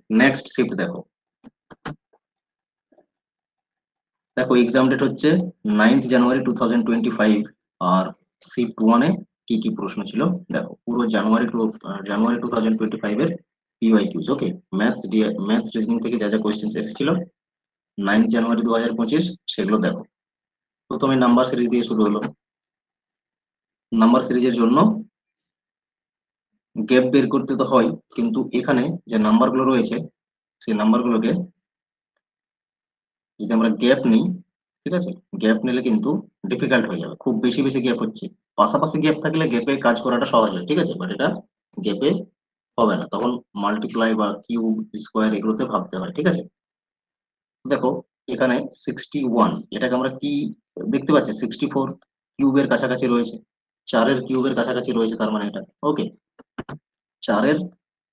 Next shift দেখো, দেখো exam date হচ্ছে 9th জানুয়ারি 2025। আর শিফট ওয়ানে কি কি প্রশ্ন ছিল দেখো, পুরো জানুয়ারি 2025 এর পিওয়াইকিউজ। ওকে, ম্যাথস রিজনিং থেকে যা যা কোয়েশ্চেন্স এসেছিল 9th জানুয়ারি 2025 সেগুলো দেখো। প্রথমে নাম্বার সিরিজ দিয়ে শুরু হলো। নাম্বার সিরিজের জন্য গ্যাপ বের করতে তো হয়, কিন্তু এখানে যে নাম্বারগুলো রয়েছে সেই নাম্বারগুলোকে যদি আমরা গ্যাপ নিই, ঠিক আছে, গ্যাপ নিলে কিন্তু ডিফিকাল্ট হয়ে যাবে, খুব বেশি বেশি গ্যাপ হচ্ছে। পাশাপাশি গ্যাপ থাকলে গ্যাপে কাজ করাটা সহজ হয়, ঠিক আছে, বাট এটা গ্যাপে হবে না, তখন মাল্টিপ্লাই বা কিউব স্কোয়ার এগুলোতে ভাবতে হয়, ঠিক আছে। দেখো এখানে 61, এটাকে আমরা কি দেখতে পাচ্ছি, 64 কিউবের কাছাকাছি রয়েছে, 4-এর কিউবের কাছাকাছি রয়েছে, তার মানে এটা ওকে 4-এর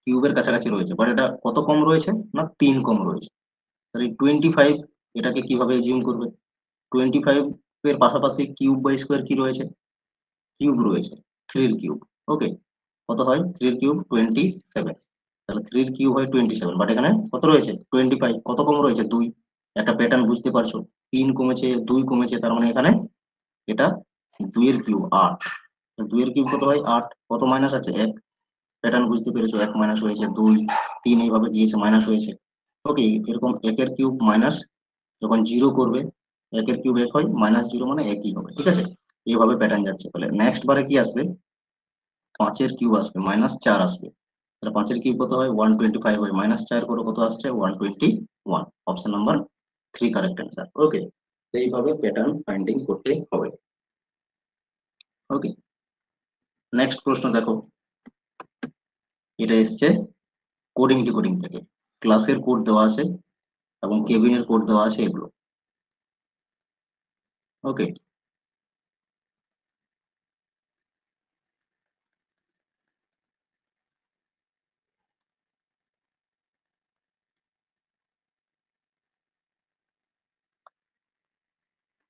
কিউবের কাছাকাছি রয়েছে, বাট এটা কত কম রয়েছে না 3 কম রয়েছে। তাহলে 25 এটাকে কিভাবে এজিউম করবে, 25 এর পাশাপাশি কিউব বা স্কোয়ার কি রয়েছে, কিউব রয়েছে, 3-এর কিউব। ওকে, কত হয় 3-এর কিউব 27, তাহলে 3-এর কিউব হয় 27, বাট এখানে কত রয়েছে 25, কত কম রয়েছে 2। একটা প্যাটার্ন বুঝতে পারছো, 3 কমেছে 2 কমেছে, তার মানে এখানে এটা 2-এর কিউব 8। 2-এর কিউব কত হয় 8, কত মাইনাস আছে 1, প্যাটার্ন বুঝতে পেরেছো, 1 মাইনাস হয়েছে 2, 3 এইভাবে গিয়েছে মাইনাস হয়েছে। ওকে, এরকম 1-এর কিউব মাইনাস যখন 0 করবে, 1-এর কিউব 1 হয়, -0 মানে 1ই হবে, ঠিক আছে। এইভাবে প্যাটার্ন যাচ্ছে, তাহলে নেক্সট বারে কি আসবে, 5-এর কিউব আসবে, -4 আসবে। তাহলে 5-এর কিউব কত হয় 125 হয়, -4 করে কত আসছে 121। Option number 3 correct answer. Okay, এইভাবে প্যাটার্ন ফাইন্ডিং করতে হবে। ওকে, নেক্সট প্রশ্ন দেখো, এটা এসছে কোডিং ডিকোডিং থেকে, ক্লাসের কোড দেওয়া আছে এবং কেবিনের কোড দেওয়া আছে এগুলো। ওকে,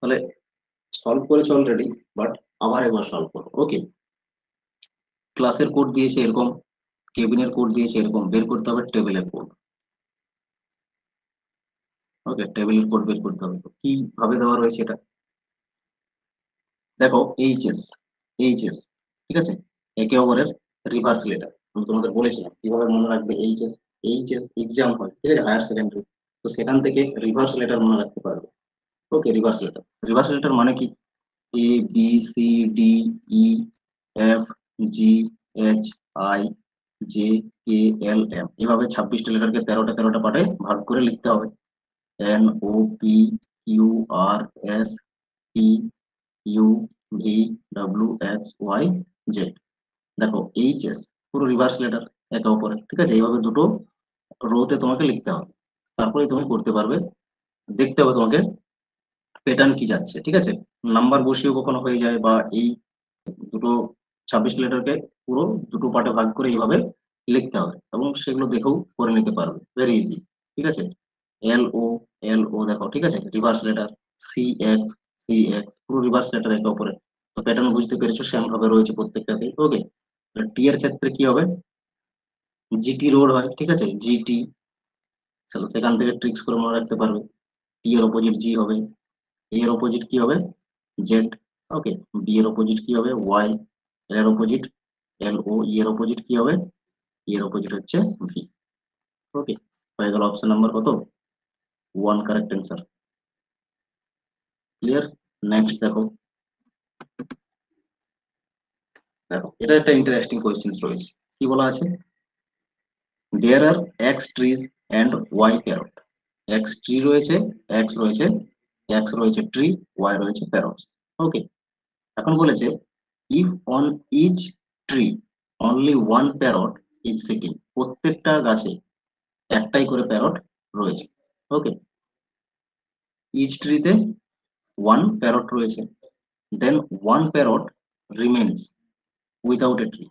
তাহলে সলভ করেছো অলরেডি, বাট আবার একবার সলভ করো। ওকে, ক্লাসের কোড দিয়েছে এরকম, কেবিনের কোড দিয়েছে এরকম, বের করতে হবে টেবিলের কোড। ওকে, টেবিলের কোড বের করতে হবে, তো কিভাবে দেওয়া রয়েছে এটা দেখো, এইচএস, ঠিক আছে, একে অপরের রিভার্স লেটার। আমি তোমাদের বলেছিলাম কিভাবে মনে রাখবে, এইচএস এক্সাম হয়, ঠিক আছে, হায়ার সেকেন্ডারি, তো সেখান থেকে রিভার্স লেটার মনে রাখতে পারবে। ওকে, রিভার্স লেটার মানে কি, A B C D E F G H I J K L M, এভাবে 26টা লেটারকে 13টা পার্টে ভাগ করে লিখতে হবে। N O P Q R S T U V W X Y Z. দেখো এইচএস পুরো রিভার্স লেটার একে অপরের, ঠিক আছে, এইভাবে দুটো রোতে তোমাকে লিখতে হবে, তারপরে তুমি করতে পারবে। দেখতে হবে তোমাকে প্যাটার্ন কি যাচ্ছে, ঠিক আছে, নাম্বার বসিয়েও কখনো হয়ে যায়, বা এই দুটো 26 লেটারকে পুরো দুটো পার্টে ভাগ করে এইভাবে লিখতে হবে, এবং সেগুলো দেখেও করে নিতে পারবে, ভেরি ইজি, ঠিক আছে। এল ও দেখো, ঠিক আছে, রিভার্স লেটার, সি এক্স পুরো রিভার্স লেটার একে অপরে। তো প্যাটার্ন বুঝতে পেরেছো, সেম ভাবে রয়েছে প্রত্যেকটাতেই। ওকে, টি এর ক্ষেত্রে কি হবে, জিটি রোড হয়, ঠিক আছে, জিটি, চলো সেখান থেকে ট্রিক্স করে মনে রাখতে পারবে। টি এর অপোজিট জি হবে, এ এর অপোজিট কি হবে জেড। ওকে, বি এর অপোজিট কি হবে ওয়াই, এর অপোজিট এল ও, ই এর অপোজিট কি হবে, ই এর অপোজিট হচ্ছে ভি। ওকে, হয়ে গেল অপশন নাম্বার কত 1 কারেক্ট অ্যান্সার। ক্লিয়ার, নেক্সট দেখো, দেখো এটা একটা ইন্টারেস্টিং কোয়েশ্চেন রয়েছে, কি বলা আছে, there are X trees and Y parrot. X tree রয়েছে, এক্স রয়েছে ট্রি, ওয়াই রয়েছে প্যারটস। ওকে, এখন বলেছে if on each tree only one parrot is sitting, প্রত্যেকটা গাছে একটাই করে প্যারট রয়েছে। ওকে, ইচ ট্রিতে ওয়ান প্যারট রয়েছে, then one parrot remains without a tree.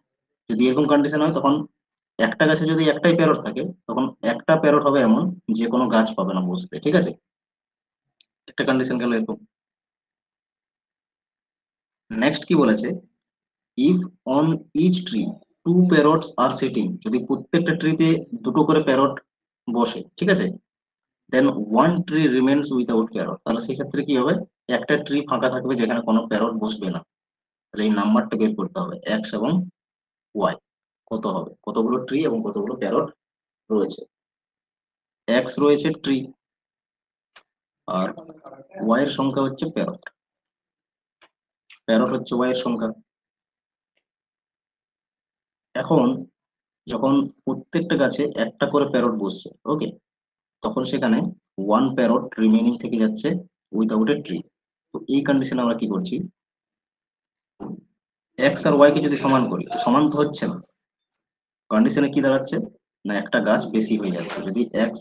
যদি এরকম কন্ডিশন হয়, তখন একটা গাছে যদি একটাই প্যারট থাকে, তখন একটা প্যারট হবে এমন যে কোনো গাছ পাবে না বসতে, ঠিক আছে, একটা কন্ডিশন গেল এরকম। নেক্সট কি বলেছে, if on each tree two parrots are sitting, যদি প্রত্যেকটা ট্রিতে দুটো করে প্যারট বসে, ঠিক আছে, then one tree remains without parrot, তাহলে সেক্ষেত্রে কি হবে, একটা ট্রি ফাঁকা থাকবে যেখানে কোনো প্যারট বসবে না। তাহলে এই নাম্বারটা বের করতে হবে, এক্স এবং ওয়াই কত হবে, কতগুলো ট্রি এবং কতগুলো প্যারট রয়েছে। এক্স রয়েছে ট্রি, আর ওয়াই এর সংখ্যা হচ্ছে প্যারট, প্যারট হচ্ছে ওয়াই এর সংখ্যা। এখন যখন প্রত্যেকটা গাছে একটা করে প্যারট বসছে, ওকে, তখন সেখানে ওয়ান প্যারট রিমেনিং থেকে যাচ্ছে উইথাউট এ ট্রি। তো এই কন্ডিশনে আমরা কি করছি, এক্স আর ওয়াই কে যদি সমান করি, তো সমান তো হচ্ছে না, কন্ডিশনে কি দাঁড়াচ্ছে, না একটা গাছ বেশি হয়ে যাচ্ছে যদি এক্স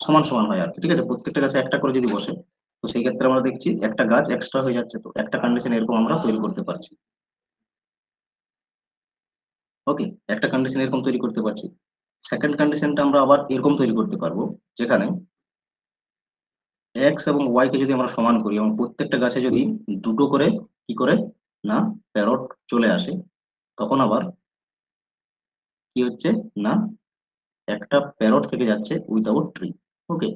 সমান সমান হয় আর কি, ঠিক আছে, প্রত্যেকটা গাছে একটা করে যদি বসে, তো সেই ক্ষেত্রে আমরা দেখছি একটা গাছ এক্সট্রা হয়ে যাচ্ছে। তো একটা কন্ডিশন এরকম আমরা তৈরি করতে পারছি, ওকে, একটা কন্ডিশন এরকম তৈরি করতে পারছি। সেকেন্ড কন্ডিশনটা আমরা আবার এরকম তৈরি করতে পারবো, যেখানে এক্স এবং ওয়াই কে যদি আমরা সমান করি এবং প্রত্যেকটা গাছে যদি দুটো করে কি করে, না প্যারট চলে আসে, তখন আবার কি হচ্ছে, না একটা প্যারট থেকে যাচ্ছে without tree, okay,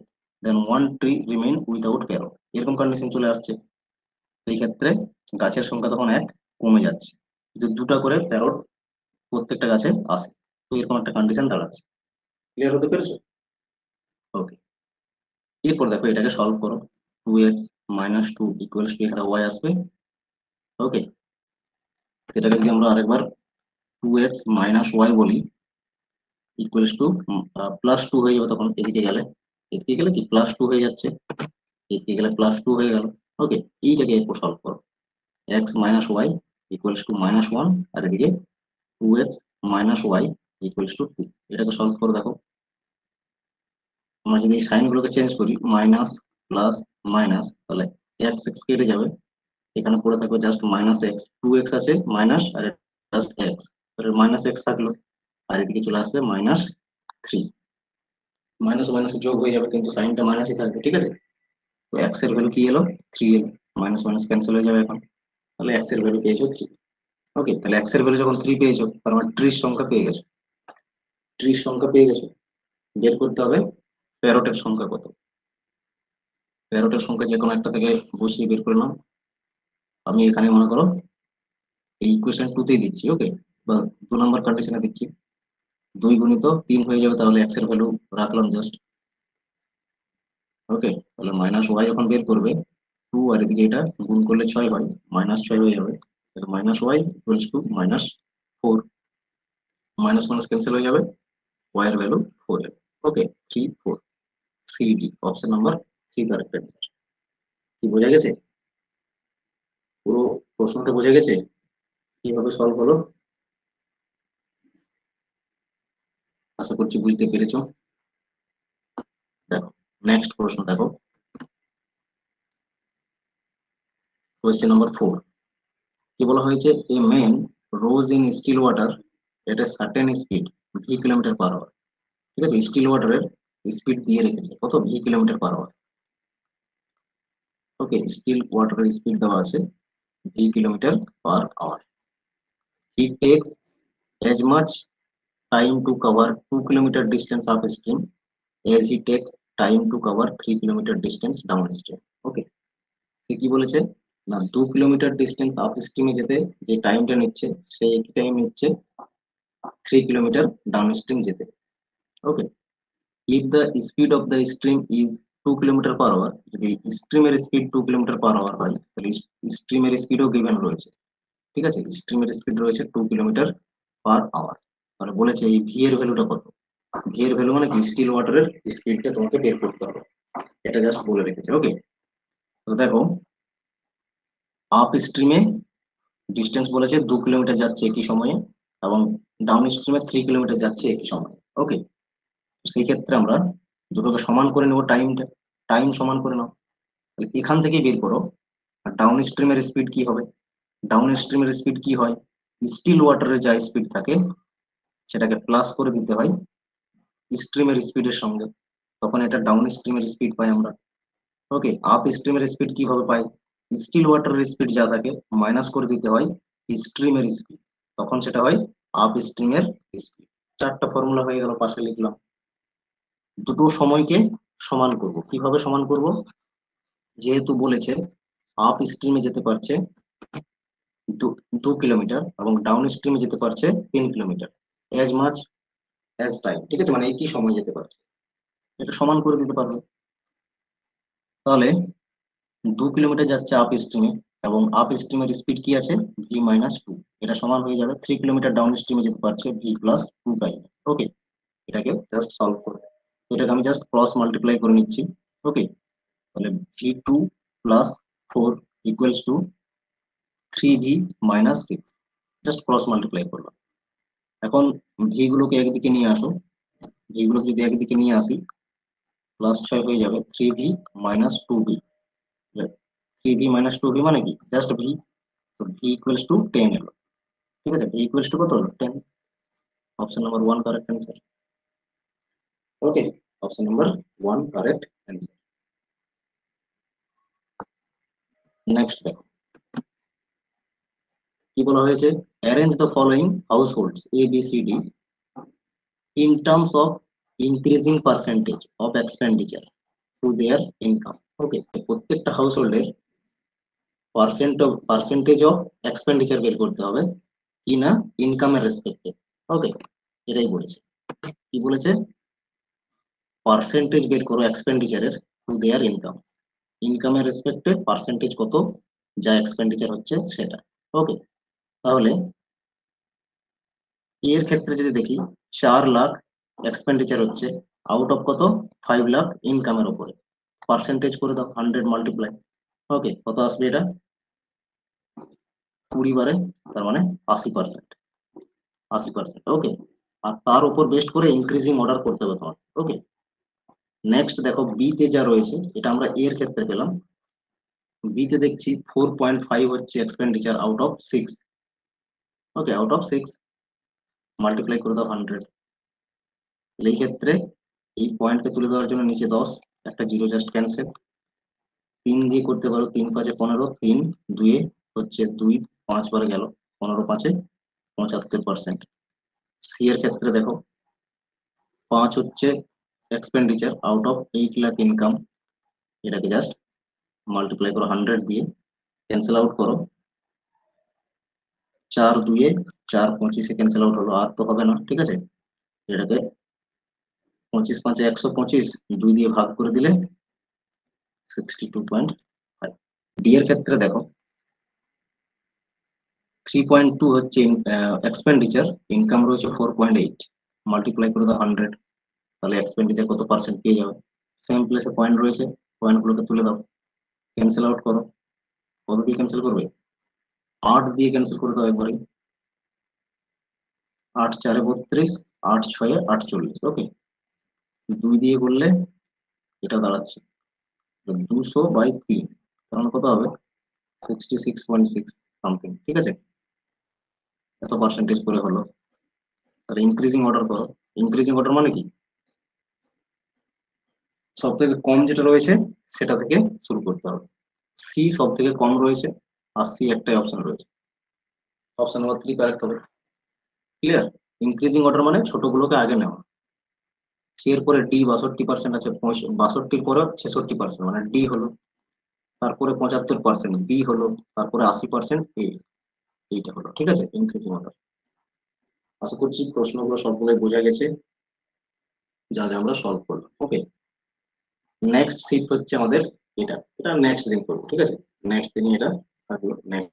then one tree remain without parrot, এরকম কন্ডিশন চলে আসছে। সেই ক্ষেত্রে গাছের সংখ্যা তখন এক কমে যাচ্ছে, যদি দুটা করে প্যারট প্রত্যেকটা গাছে আসে। তো এরকম একটা কন্ডিশন দাঁড়াচ্ছে, ক্লিয়ার হতে পেরেছো? ওকে, এরপর দেখো এটাকে সলভ করো, 2x - 2 ইকুয়ালস টু একটা ওয়াই আসবে, ওকে, এটাকে যদি আমরা আরেকবার 2x - y বলি, ইকুয়ালস টু +2 হয়ে যাবে, তখন এদিকে গেলে, এদিকে গেলে কি +2 হয়ে যাচ্ছে, এদিকে গেলে +2 হয়ে গেল, ওকে, এইটাকে এরপর সলভ করো, x - y ইকুয়ালস টু -1, আর এদিকে 2x - y ইকুয়ালস টু 2, এটাকে সলভ করে দেখো। আমরা যদি এই সাইন গুলোকে চেঞ্জ করি, মাইনাস প্লাস মাইনাস, তাহলে এক্স এক্স কেটে যাবে, এখানে পড়ে থাকবে জাস্ট -x, 2x আছে মাইনাস, আর জাস্ট এক্স, -x থাকলো, আর এদিকে চলে আসবে -3, মাইনাস মাইনাস যোগ হয়ে যাবে কিন্তু সাইনটা মাইনাসই থাকবে, ঠিক আছে। তো এক্স এর ভ্যালু কি এলো, 3 এলো, মাইনাস মাইনাস ক্যান্সেল হয়ে যাবে এখন, তাহলে এক্স এর ভ্যালু পেয়েছো 3, ওকে, তাহলে এক্স এর ভ্যালু যখন 3 পেয়েছো, তার মানে ট্রির সংখ্যা পেয়ে গেছো, ট্রির সংখ্যা পেয়ে গেছো, বের করতে হবে প্যারটের সংখ্যা কত, প্যারটের সংখ্যা যে কোনো একটা থেকে বসিয়ে বের করে নাও। আমি এখানে মনে করো এই ইকুয়েশন 2 তেই দিচ্ছি, ওকে, বা 2 নম্বর কন্ডিশনে দিচ্ছি, 2 × 3 হয়ে যাবে, তাহলে এক্স এর ভ্যালু রাখলাম জাস্ট, ওকে, তাহলে -y যখন বের করবে, 2 আর এদিকে এটা গুণ করলে 6 হয়, -6 হয়ে যাবে, -y equals to -4, minus minus cancel হয়ে যাবে, y এর ভ্যালু 4 এর, ওকে, 3 4, CD option number 3 correct answer. কি বোঝা গেছে, পুরো প্রশ্নটা বোঝা গেছে কিভাবে সলভ হলো? আশা করছি বুঝতে পেরেছো। দেখো নেক্সট প্রশ্ন দেখো, কোয়েশ্চেন নাম্বার 4, কি বলা হয়েছে, a man rows in still water at a certain speed v km/h, ঠিক আছে, স্টিল ওয়াটারের স্পিড দিয়ে রেখেছে কত, v km/h, ওকে, স্টিল ওয়াটারের স্পিড দেওয়া আছে v km/h, he takes as much time to cover 2 km distance upstream as he takes time to cover 3 km distance downstream, ওকে, সে কি বলেছে, না 2 কিলোমিটার ডিস্টেন্স আপস্ট্রিমে যেতে যে টাইমটা নিচ্ছে, সেই একই টাইম নিচ্ছে 3 কিলোমিটার ডাউনস্ট্রিম যেতে, okay, if the speed of the stream is 2 km/h, যদি স্ট্রিমের স্পিড 2 km/h হয়, তাহলে স্ট্রিমের স্পিডও গিভেন রয়েছে, ঠিক আছে, স্ট্রিমের স্পিড রয়েছে 2 km/h, তাহলে বলেছে এই ভি এর ভ্যালুটা কত, ভি এর ভ্যালু মানে কি, স্টিল ওয়াটারের স্পিডটা তোমাকে বের করতে হবে, এটা জাস্ট বলে রেখেছে, ওকে। তো দেখো আপ স্ট্রিমে ডিস্টেন্স বলেছে 2 কিলোমিটার যাচ্ছে একই সময়ে, এবং ডাউন স্ট্রিমে 3 কিলোমিটার যাচ্ছে একই সময়ে, ওকে, সেই ক্ষেত্রে আমরা দুটোকে সমান করে নেব, টাইমটা, টাইম সমান করে নাও, তাহলে এখান থেকে বের করো আর ডাউন স্ট্রিমের স্পিড কি হবে, ডাউন স্ট্রিমের স্পিড কি হয়, স্টিল ওয়াটারের যা স্পিড থাকে সেটাকে প্লাস করে দিতে হয় স্ট্রিমের স্পিডের সঙ্গে, তখন এটা ডাউন স্ট্রিমের স্পিড পাই আমরা, ওকে, আপ স্ট্রিমের স্পিড কিভাবে পাই, স্টিল ওয়াটারের স্পিড যা থাকে মাইনাস করে দিতে হয় স্ট্রিমের স্পিড, তখন সেটা হয় আপ স্ট্রিমের স্পিড। চারটা ফর্মুলা হয়ে গেল, পাশে লিখলাম, দুটো সময়কে সমান করব। কিভাবে সমান করব? যেহেতু বলেছে আপ স্ট্রিমে যেতে পারছে 2 কিলোমিটার এবং ডাউন স্ট্রিমে যেতে পারছে 3 kilometre, as much as time, ঠিক আছে, মানে একই সময় যেতে পারছে, এটা সমান করে দিতে পারবে। তাহলে 2 কিলোমিটার যাচ্ছে আপ স্ট্রিমে এবং আপ স্ট্রিমের স্পিড কি আছে, v-2, এটা সমান হয়ে যাবে 3 কিলোমিটার ডাউন স্ট্রিমে যেতে পারছে v+2 ওকে। এটাকে জাস্ট সলভ করবে, এটাকে আমি জাস্ট ক্রস মাল্টিপ্লাই করে নিচ্ছি। ওকে, তাহলে v2+4 equals to 3v-6, just cross multiply করলাম। এখন ভি গুলোকে একদিকে নিয়ে আসো, ভি গুলোকে যদি একদিকে নিয়ে আসি, +6 হয়ে যাবে 3v-2v। 3v-2v মানে কি, জাস্ট ভি, তো ভি ইকুয়ালস টু 10 এলো, ঠিক আছে, ভি ইকুয়ালস টু কত হলো, 10। Option number 1 correct answer. Okay, option number 1 correct answer. Next দেখো কি বলা হয়েছে, arrange the following households A B C D in terms of increasing percentage of expenditure to their income. ওকে, প্রত্যেকটা হাউসহোল্ডের percentage of expenditure বের করতে হবে কি না, ইনকামের রেসপেক্টে। ওকে, এটাই বলেছে, কি বলেছে, পার্সেন্টেজ বের করো এক্সপেন্ডিচারের টু দেয়ার ইনকাম, ইনকামের রেসপেক্টে পার্সেন্টেজ কত যা এক্সপেন্ডিচার হচ্ছে সেটা। ওকে, তাহলে এর ক্ষেত্রে যদি দেখি 4 লাখ এক্সপেন্ডিচার হচ্ছে, আউট অফ কত, 5 লাখ ইনকামের উপরে, পার্সেন্টেজ করে দাও 100 মাল্টিপ্লাই। ওকে, কত আসবে এটা, 20 বারে, তার মানে 80%, 80%। ওকে, আর তার উপর বেস্ট করে ইনক্রিজিং অর্ডার করতে হবে তোমার। ওকে, নেক্সট দেখো বি তে যা রয়েছে, এটা আমরা এর ক্ষেত্রে পেলাম, বি তে দেখছি 4.5 হচ্ছে expenditure out of 6। Okay, out of 6 multiply করে দাও 100। এই ক্ষেত্রে এই পয়েন্টকে তুলে দেওয়ার জন্য নিচে 10, একটা জিরো জাস্ট ক্যান্সেল, 3 দিয়ে করতে পারো, 3×5 = 15, 3×2 হচ্ছে 2, 5 বার গেল, 15×5 = 75%। সি এর ক্ষেত্রে দেখো 5 হচ্ছে expenditure out of 8 lakh income, এটাকে জাস্ট মাল্টিপ্লাই করো 100 দিয়ে, ক্যান্সেল আউট করো, 4×2 4, 25 ক্যান্সেল আউট হলো, আর তো হবে না, ঠিক আছে, এটাকে 25×5 125, 2 দিয়ে ভাগ করে দিলে 62.5। ডি এর ক্ষেত্রে দেখো 3.2 হচ্ছে এক্সপেন্ডিচার, ইনকাম রয়েছে 4.8, মাল্টিপ্লাই করে দাও 100, তাহলে এক্সপেন্ডিচার কত পার্সেন্ট পেয়ে যাবে। সেম প্লেসে পয়েন্ট রয়েছে, পয়েন্ট গুলোকে তুলে দাও, ক্যান্সেল আউট করো, কত দিয়ে ক্যান্সেল করবে, 8 দিয়ে ক্যান্সেল করে দাও একবারে, 8×4 = 32, 8×6 = 48। ওকে, 2 দিয়ে করলে এটা দাঁড়াচ্ছে 200/3, কারণ কত হবে, 66.6 সামথিং, ঠিক আছে, এত পার্সেন্টেজ করে হলো। তাহলে ইনক্রিজিং অর্ডার করো, ইনক্রিজিং অর্ডার মানে কি, সব থেকে কম যেটা রয়েছে সেটা থেকে শুরু করতে হবে। সি সব থেকে কম রয়েছে, আর সি একটাই অপশন রয়েছে, অপশন নাম্বার 3 কারেক্ট হবে। ক্লিয়ার, ইনক্রিজিং অর্ডার মানে ছোটগুলোকে আগে নেওয়া। সি এর পরে ডি 62% আছে, 62-র পরে 66%, মানে ডি হলো, তারপরে 75% বি হলো, তারপরে 80% এ, এইটা হলো, ঠিক আছে, ইনক্রিজিং অর্ডার। আশা করছি প্রশ্নগুলো সবগুলোই বোঝা গেছে, যা যা আমরা সলভ করলাম। ওকে, নেক্সট শিফট হচ্ছে আমাদের এটা, এটা নেক্সট দিন করবো, ঠিক আছে, নেক্সট দিনই এটা থাকলো। নেক্সট